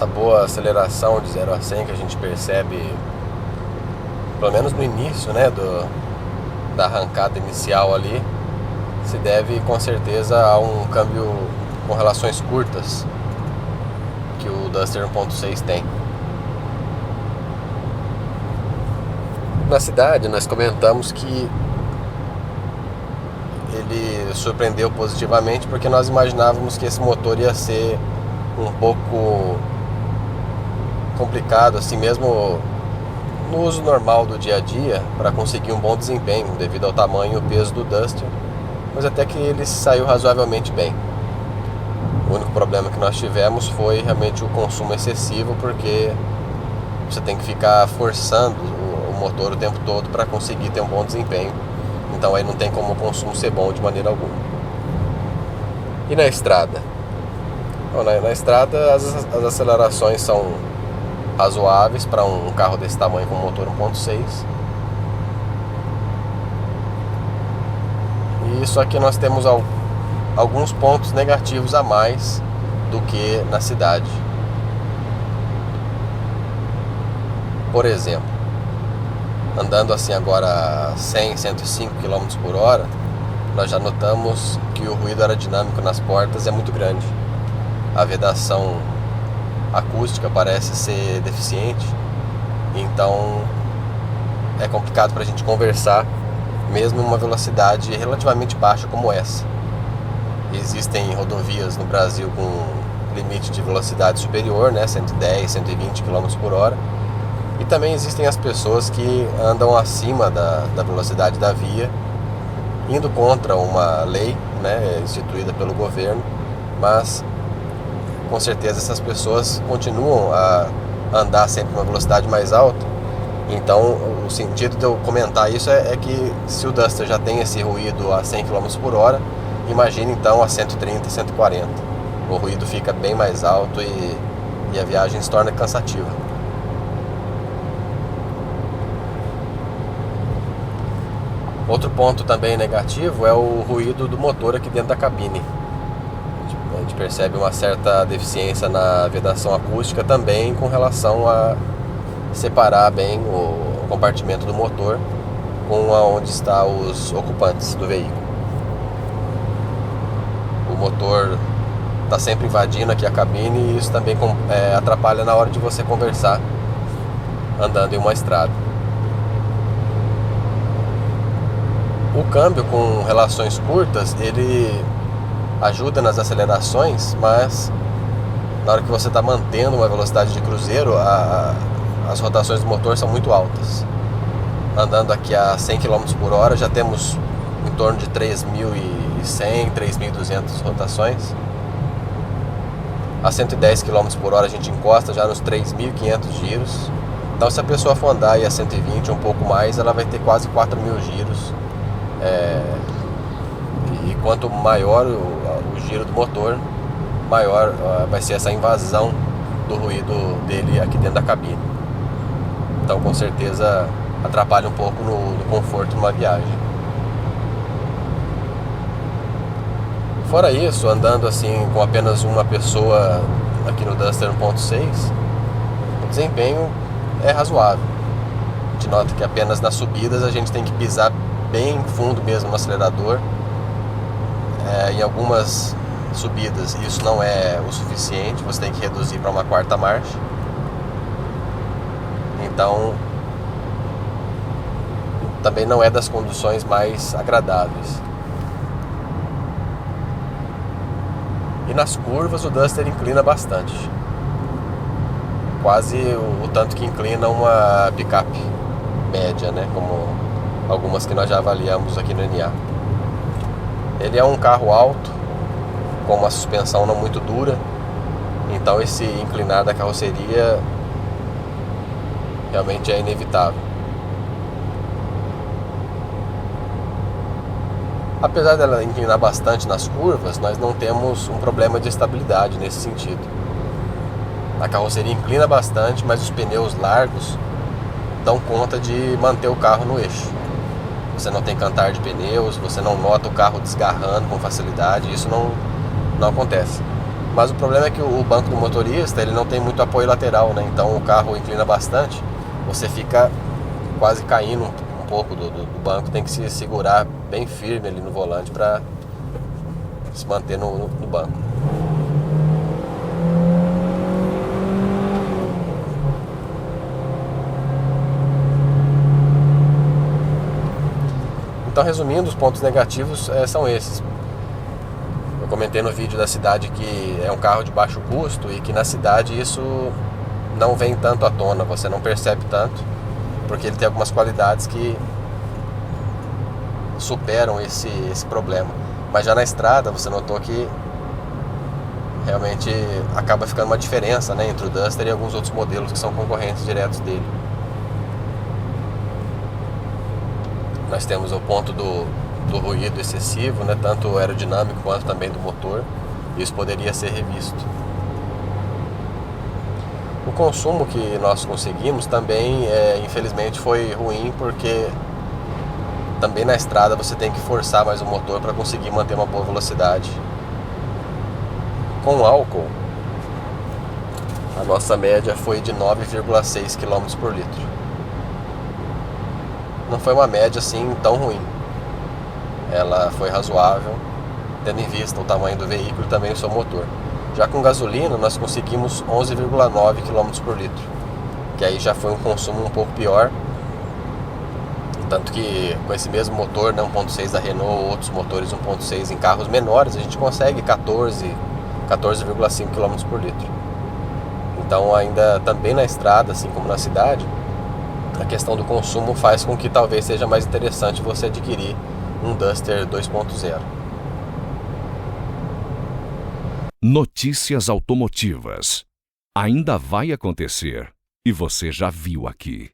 essa boa aceleração de 0 a 100 que a gente percebe, pelo menos no início, né, da arrancada inicial ali, se deve com certeza a um câmbio com relações curtas que o Duster 1.6 tem. Na cidade nós comentamos que ele surpreendeu positivamente porque nós imaginávamos que esse motor ia ser um pouco complicado, assim mesmo no uso normal do dia a dia, para conseguir um bom desempenho devido ao tamanho e o peso do Duster, mas até que ele saiu razoavelmente bem. O único problema que nós tivemos foi realmente o consumo excessivo, porque você tem que ficar forçando o motor o tempo todo para conseguir ter um bom desempenho. Então aí não tem como o consumo ser bom de maneira alguma. E na estrada? Bom, na estrada as acelerações são razoáveis para um carro desse tamanho com motor 1.6. E só que nós temos alguns pontos negativos a mais do que na cidade. Por exemplo, andando assim agora 100, 105 km por hora, nós já notamos que o ruído aerodinâmico nas portas é muito grande. A vedação acústica parece ser deficiente, então é complicado para a gente conversar mesmo em uma velocidade relativamente baixa como essa. Existem rodovias no Brasil com limite de velocidade superior, né, 110, 120 km por hora. E também existem as pessoas que andam acima da velocidade da via, indo contra uma lei, né, instituída pelo governo, mas com certeza essas pessoas continuam a andar sempre uma velocidade mais alta. Então o sentido de eu comentar isso é que se o Duster já tem esse ruído a 100 km por hora, imagine então a 130, 140. O ruído fica bem mais alto e a viagem se torna cansativa. Outro ponto também negativo é o ruído do motor aqui dentro da cabine. A gente percebe uma certa deficiência na vedação acústica também com relação a separar bem o compartimento do motor com onde estão os ocupantes do veículo. O motor está sempre invadindo aqui a cabine e isso também atrapalha na hora de você conversar andando em uma estrada. O câmbio com relações curtas, ele ajuda nas acelerações, mas na hora que você está mantendo uma velocidade de cruzeiro, as rotações do motor são muito altas. Andando aqui a 100 km por hora, já temos em torno de 3.100, 3.200 rotações. A 110 km por hora a gente encosta já nos 3.500 giros. Então se a pessoa for andar aí a 120, um pouco mais, ela vai ter quase 4.000 giros. E quanto maior o giro do motor, maior vai ser essa invasão do ruído dele aqui dentro da cabine. Então com certeza atrapalha um pouco no conforto numa viagem. Fora isso, andando assim com apenas uma pessoa aqui no Duster 1.6, o desempenho é razoável. A gente nota que apenas nas subidas a gente tem que pisar bem fundo mesmo no acelerador. Em algumas subidas isso não é o suficiente, você tem que reduzir para uma quarta marcha. Então também não é das conduções mais agradáveis. E nas curvas o Duster inclina bastante, quase o tanto que inclina uma picape média, né, como algumas que nós já avaliamos aqui no NA. Ele é um carro alto, com uma suspensão não muito dura, então esse inclinar da carroceria realmente é inevitável. Apesar dela inclinar bastante nas curvas, nós não temos um problema de estabilidade nesse sentido. A carroceria inclina bastante, mas os pneus largos dão conta de manter o carro no eixo. Você não tem cantar de pneus, você não nota o carro desgarrando com facilidade, isso não acontece. Mas o problema é que o banco do motorista ele não tem muito apoio lateral, né? Então o carro inclina bastante, você fica quase caindo um pouco do banco, tem que se segurar bem firme ali no volante para se manter no banco. Então, resumindo, os pontos negativos são esses. Eu comentei no vídeo da cidade que é um carro de baixo custo e que na cidade isso não vem tanto à tona, você não percebe tanto, porque ele tem algumas qualidades que superam esse problema. Mas já na estrada você notou que realmente acaba ficando uma diferença, né, entre o Duster e alguns outros modelos que são concorrentes diretos dele. Nós temos o ponto do ruído excessivo, né, tanto aerodinâmico quanto também do motor. Isso poderia ser revisto. O consumo que nós conseguimos também, infelizmente, foi ruim, porque também na estrada você tem que forçar mais o motor para conseguir manter uma boa velocidade. Com álcool, a nossa média foi de 9,6 km por litro. Não foi uma média assim tão ruim. Ela foi razoável, tendo em vista o tamanho do veículo e também o seu motor. Já com gasolina, nós conseguimos 11,9 km por litro, que aí já foi um consumo um pouco pior. Tanto que com esse mesmo motor, né, 1.6 da Renault, outros motores 1.6 em carros menores, a gente consegue 14,5 km por litro. Então ainda também na estrada, assim como na cidade, a questão do consumo faz com que talvez seja mais interessante você adquirir um Duster 2.0. Notícias automotivas. Ainda vai acontecer e você já viu aqui.